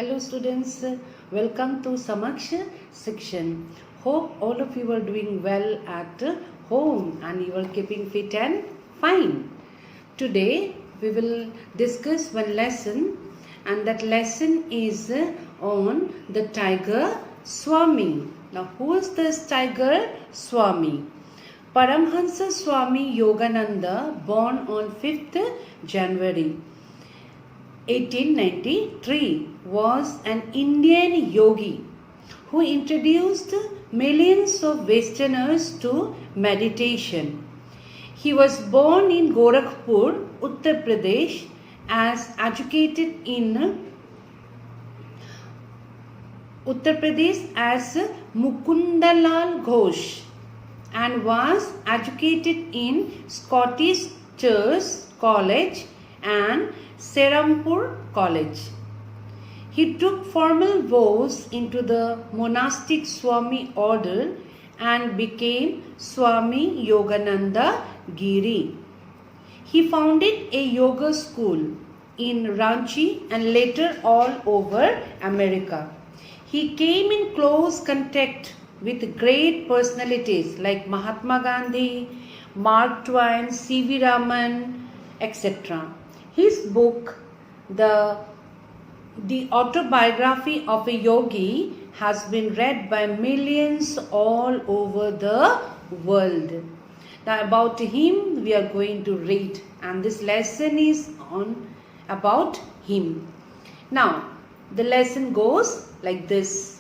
Hello students, welcome to Samaksh section. Hope all of you are doing well at home and you are keeping fit and fine. Today we will discuss one lesson and that lesson is on the tiger Swami. Now who is this tiger Swami? Paramhansa Swami Yogananda, born on 5th January 1893, was an Indian yogi who introduced millions of Westerners to meditation. He was born in Gorakhpur, Uttar Pradesh, as educated in Uttar Pradesh as Mukundalal Ghosh and was educated in Scottish Church College and Serampur College. He took formal vows into the monastic Swami order and became Swami Yogananda Giri. He founded a yoga school in Ranchi and later all over America. He came in close contact with great personalities like Mahatma Gandhi, Mark Twain, C.V. Raman, etc. His book, The Autobiography of a Yogi, has been read by millions all over the world. Now about him we are going to read, and this lesson is on about him. Now the lesson goes like this.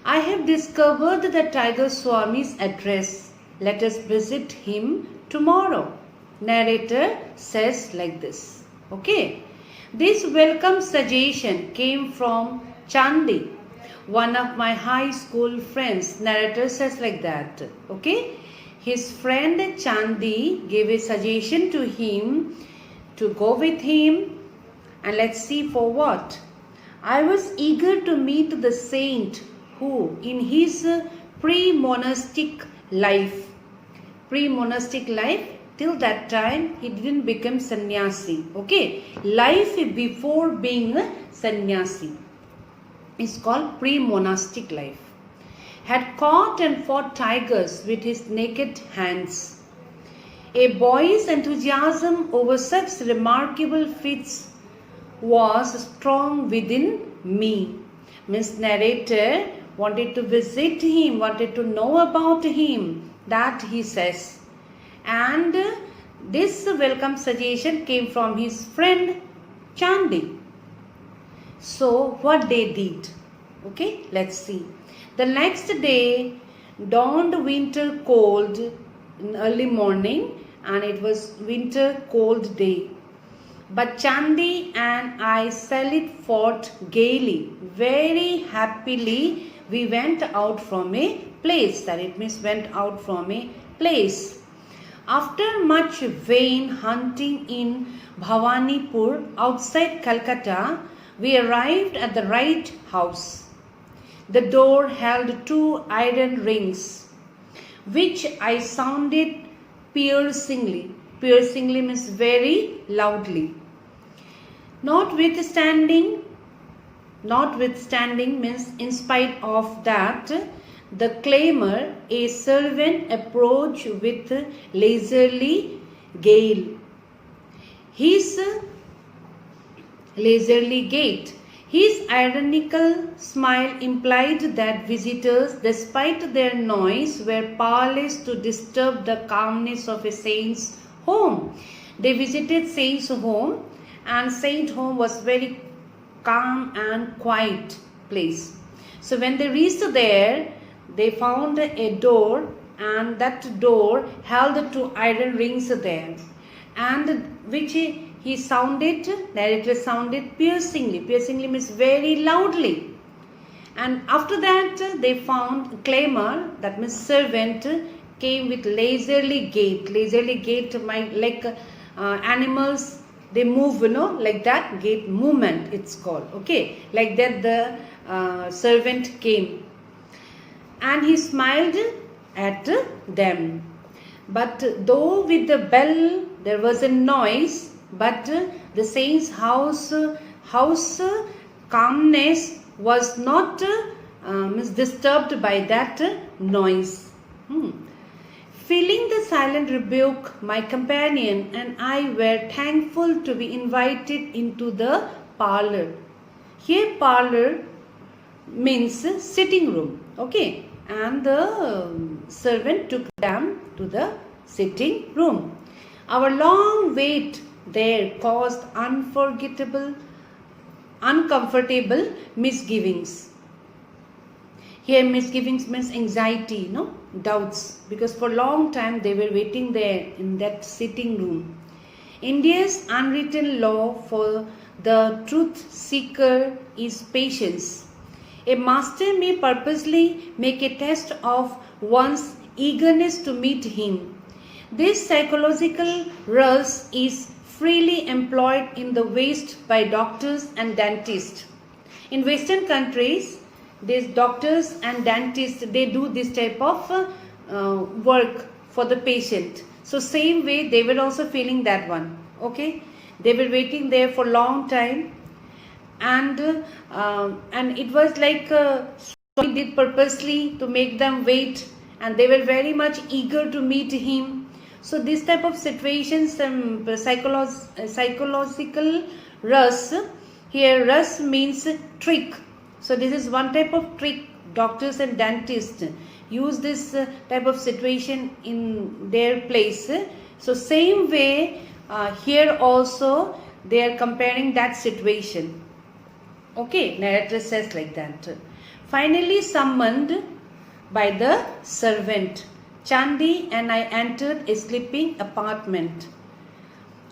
I have discovered the Tiger Swami's address. Let us visit him tomorrow. Narrator says like this. Okay. This welcome suggestion came from Chandi, one of my high school friends. Narrator says like that. Okay. His friend Chandi gave a suggestion to him to go with him, and let's see for what. I was eager to meet the saint who in his pre-monastic life, till that time he didn't become sannyasi. Okay, life before being sannyasi is called pre-monastic life. Had caught and fought tigers with his naked hands. A boy's enthusiasm over such remarkable feats was strong within me. Miss Narrator wanted to visit him, wanted to know about him, that he says. And this welcome suggestion came from his friend Chandi. So what they did? Okay, let's see. The next day dawned winter cold in early morning, and it was winter cold day. But Chandi and I sallied forth gaily, very happily. We went out from a place. That it means went out from a place. After much vain hunting in Bhawanipur outside Calcutta, we arrived at the right house. The door held 2 iron rings, which I sounded piercingly. Piercingly means very loudly. Notwithstanding means in spite of that, the claimer, a servant, approached with leisurely gait. His ironical smile implied that visitors, despite their noise, were powerless to disturb the calmness of a saint's home. They visited saint's home, and saint home was very calm and quiet place. So when they reached there, they found a door, and that door held 2 iron rings there, and which he sounded, narrator sounded piercingly. Piercingly means very loudly. And after that they found claimer, that means servant, came with leisurely gait. Leisurely gait, like animals, they move, like that, gait movement it's called. Okay, like that the servant came, and he smiled at them. But though with the bell there was a noise, but the saint's house calmness was not disturbed by that noise. Feeling the silent rebuke, my companion and I were thankful to be invited into the parlor. Here parlor means sitting room, okay, and the servant took them to the sitting room. Our long wait there caused uncomfortable misgivings. Here misgivings means anxiety, doubts, because for a long time they were waiting there in that sitting room. India's unwritten law for the truth seeker is patience. A master may purposely make a test of one's eagerness to meet him. This psychological rush is freely employed in the West by doctors and dentists. In Western countries, these doctors and dentists, they do this type of work for the patient. So same way they were also feeling that one. Okay, they were waiting there for long time, and it was like Swami did purposely to make them wait, and they were very much eager to meet him. So this type of situations, psychological rush. Here rush means trick. So this is one type of trick. Doctors and dentists use this type of situation in their place. So same way here also they are comparing that situation. Okay, narrator says like that. Finally summoned by the servant, Chandi and I entered a sleeping apartment.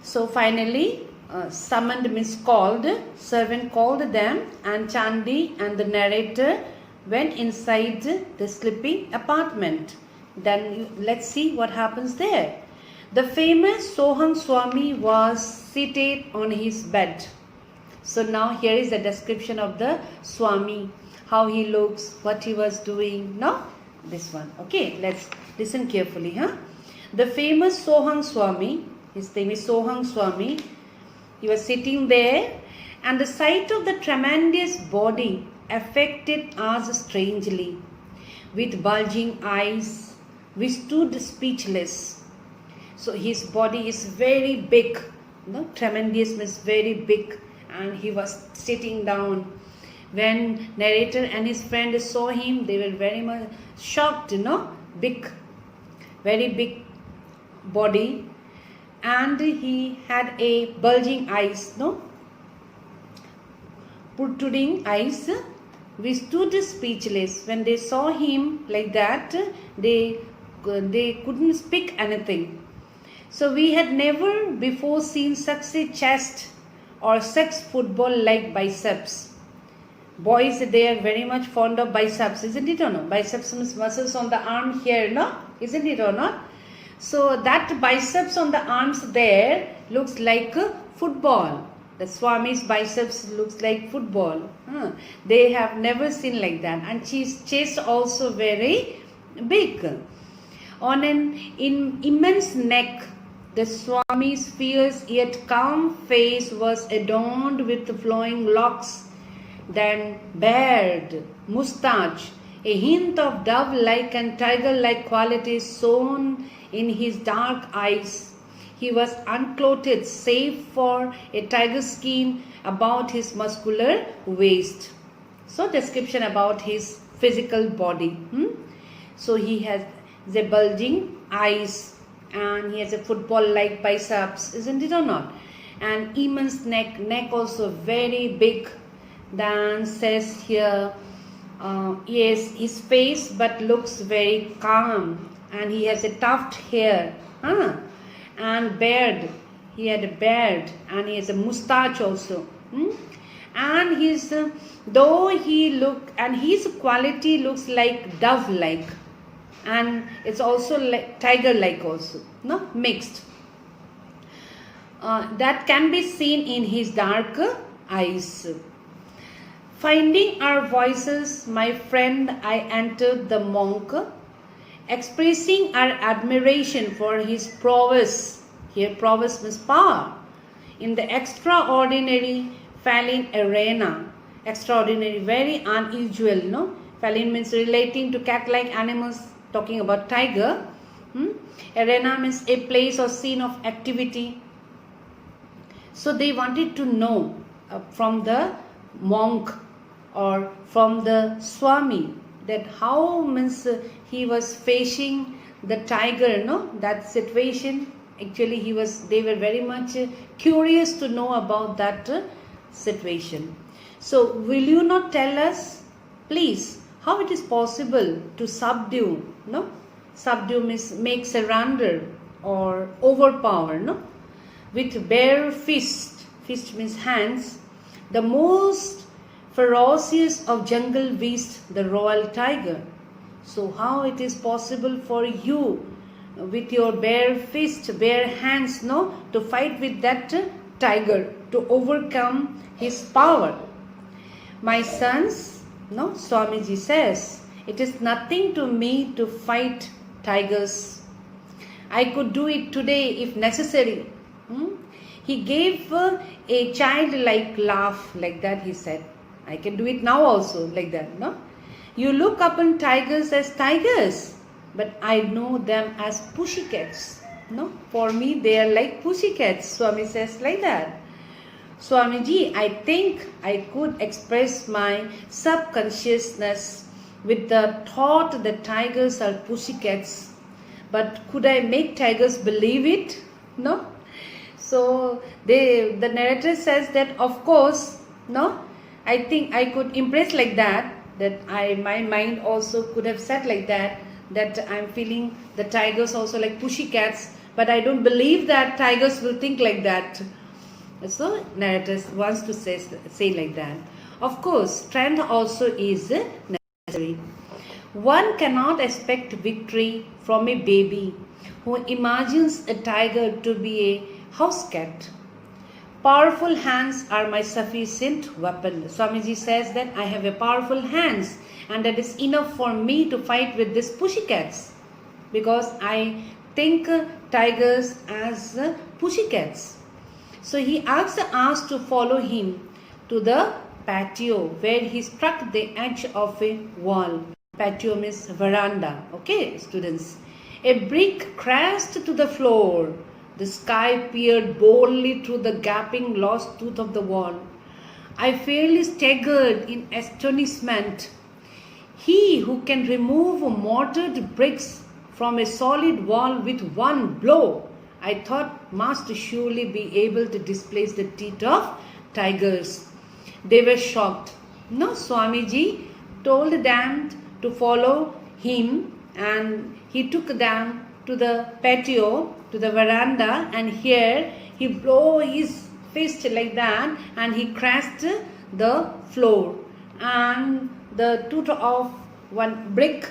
So finally summoned means called, servant called them, and Chandi and the narrator went inside the sleeping apartment. Then let's see what happens there. The famous Soham Swami was seated on his bed. So now here is the description of the Swami, how he looks, what he was doing. No, this one. Okay, let's listen carefully. The famous Soham Swami, his name is Soham Swami. He was sitting there, and the sight of the tremendous body affected us strangely. With bulging eyes, we stood speechless. So his body is very big. Tremendous means very big, and he was sitting down. When narrator and his friend saw him, they were very much shocked. Big, very big body. And he had a bulging eyes, protruding eyes. We stood speechless. When they saw him like that, they couldn't speak anything. So we had never before seen such a chest or such football-like biceps. Boys, they are very much fond of biceps, isn't it or not? Biceps means muscles on the arm here, isn't it or not? So that biceps on the arms there looks like a football. The Swami's biceps looks like football. They have never seen like that. And his chest also very big. On an immense neck, the Swami's fierce yet calm face was adorned with flowing locks, then beard, moustache, a hint of dove-like and tiger-like qualities shown in his dark eyes. He was unclothed save for a tiger skin about his muscular waist. So description about his physical body. So he has the bulging eyes, and he has a football-like biceps, isn't it or not? And immense neck also very big. Then says here, yes, his face but looks very calm, and he has a tuft hair, and beard. He had a beard, and he has a moustache also. And his though he look, and his quality looks like dove-like, and it's also like tiger-like also, mixed. That can be seen in his dark eyes. Finding our voices, my friend, I entered the monk, expressing our admiration for his prowess. Here prowess means power. In the extraordinary Falin arena, extraordinary, very unusual, no? Feline means relating to cat-like animals, talking about tiger. Arena means a place or scene of activity. So they wanted to know from the monk or from the Swami that how means he was facing the tiger, no? That situation. Actually, they were very much curious to know about that situation. So, will you not tell us, please, how it is possible to subdue, no? Subdue means make surrender or overpower, no? With bare fist means hands, the most ferocious of jungle beasts, the royal tiger. So, how it is possible for you with your bare fist, bare hands, no, to fight with that tiger, to overcome his power? My sons, no, Swamiji says, it is nothing to me to fight tigers. I could do it today if necessary. He gave a childlike laugh like that, he said. I can do it now also like that, no? You look upon tigers as tigers, but I know them as pussycats. No, for me they are like pussycats. Swami says like that. Swamiji, I think I could express my subconsciousness with the thought that tigers are pussycats, but could I make tigers believe it? No. So the narrator says that of course, no, I think I could impress like that. My mind also could have said like that I'm feeling the tigers also like pussycats, but I don't believe that tigers will think like that. So narrator wants to say like that. Of course, strength also is necessary. One cannot expect victory from a baby who imagines a tiger to be a house cat. Powerful hands are my sufficient weapon. Swamiji says that I have a powerful hands and that is enough for me to fight with these pussycats, because I think tigers as pussycats. So he asked the ass to follow him to the patio where he struck the edge of a wall. Patio means veranda. Okay, students. A brick crashed to the floor. The sky peered boldly through the gaping lost tooth of the wall. I fairly staggered in astonishment. He who can remove mortared bricks from a solid wall with one blow, I thought must surely be able to displace the teeth of tigers. They were shocked. No, Swamiji told them to follow him, and he took them to the patio, to the veranda, and here he blew his fist like that and he crashed the floor, and the tooth of one brick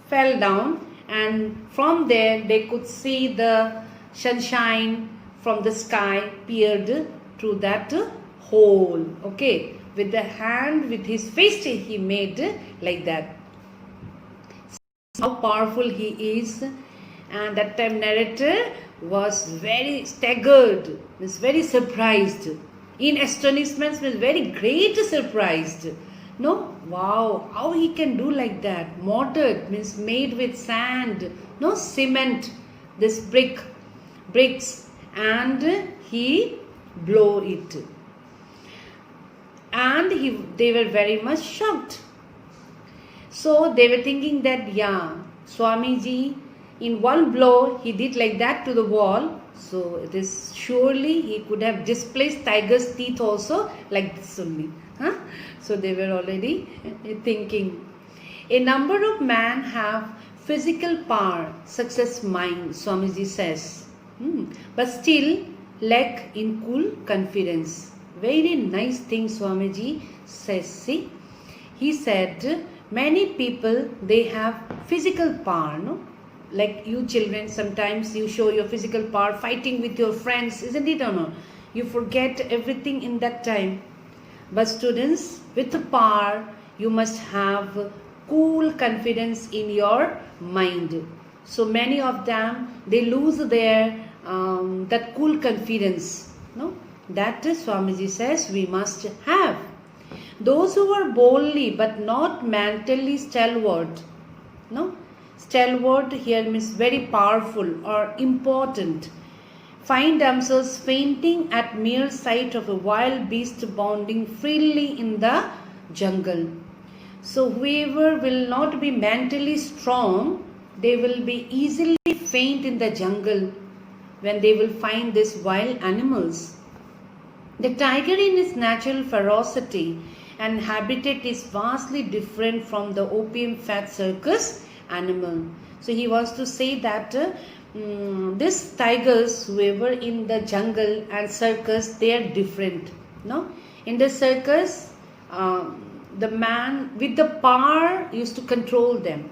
fell down, and from there they could see the sunshine from the sky peered through that hole. Okay, with the hand, with his fist he made like that. How powerful he is. And that time narrator was very staggered, means very surprised. In astonishment means very great surprised. No, wow, how he can do like that? Mortared means made with sand, no, cement, this bricks, and he blow it. And they were very much shocked. So they were thinking that, yeah, Swamiji, in one blow, he did like that to the wall. So it is surely he could have displaced tiger's teeth also like this only. So they were already thinking. A number of men have physical power, such as mind, Swamiji says, but still lack in cool confidence. Very nice thing Swamiji says. See, he said, many people, they have physical power, no? Like you children, sometimes you show your physical power fighting with your friends, isn't it or not? You forget everything in that time. But students, with the power, you must have cool confidence in your mind. So many of them, they lose their that cool confidence. No, that Swamiji says we must have. Those who are boldly but not mentally stalwart, no, stalwart here means very powerful or important, find themselves fainting at mere sight of a wild beast bounding freely in the jungle. So whoever will not be mentally strong, they will be easily faint in the jungle when they will find these wild animals. The tiger in its natural ferocity and habitat is vastly different from the opium-fed circus animal. So he wants to say that these tigers, whoever in the jungle and circus, they are different. No, in the circus, the man with the power used to control them.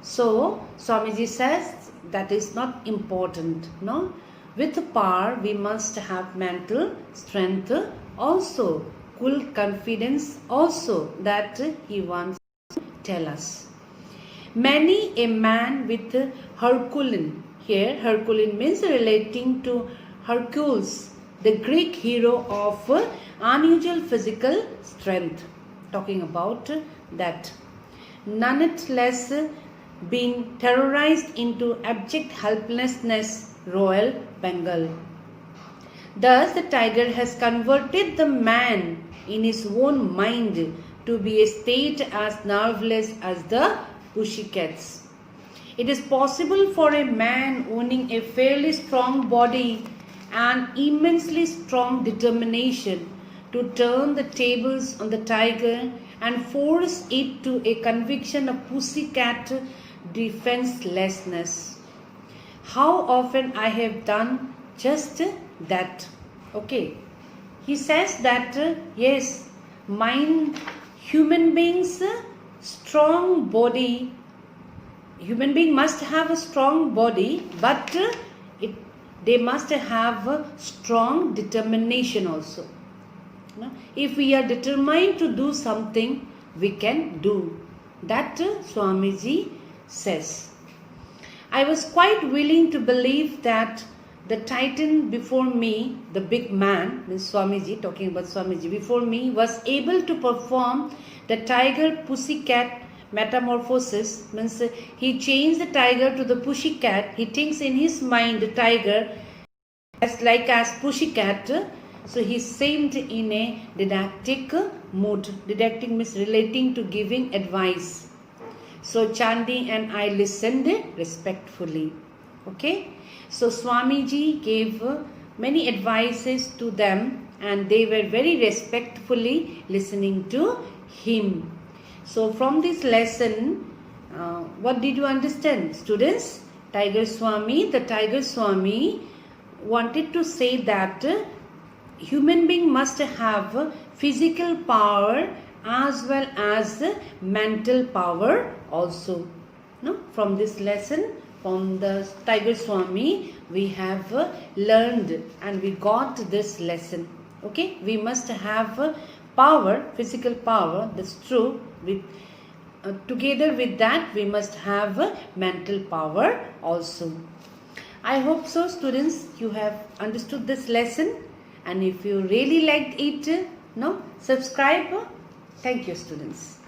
So Swamiji says that is not important. No, with power we must have mental strength also, cool confidence also, that he wants to tell us. Many a man with Herculean, here Herculean means relating to Hercules, the Greek hero of unusual physical strength, talking about that, nonetheless being terrorized into abject helplessness, Royal Bengal. Thus the tiger has converted the man in his own mind to be a state as nerveless as the pussycats. It is possible for a man owning a fairly strong body and immensely strong determination to turn the tables on the tiger and force it to a conviction of pussycat defenselessness. How often I have done just that. Okay, he says that yes, human beings strong body, human being must have a strong body, but they must have a strong determination also. If we are determined to do something, we can do. That Swamiji says. I was quite willing to believe that the titan before me, the big man, means Swamiji, talking about Swamiji, before me was able to perform the tiger pussycat metamorphosis, means he changed the tiger to the pussycat. He thinks in his mind the tiger as pussycat. So he seemed in a didactic mood. Didactic means relating to giving advice. So Chandi and I listened respectfully. Okay. So Swamiji gave many advices to them and they were very respectfully listening to him. So from this lesson, what did you understand, students? The Tiger Swami wanted to say that human being must have physical power as well as mental power also. No? From this lesson, from the Tiger Swami, we have learned and we got this lesson. Okay, we must have power, physical power, that's true. Together with that, we must have mental power also. I hope so, students, you have understood this lesson. And if you really liked it, subscribe. Thank you, students.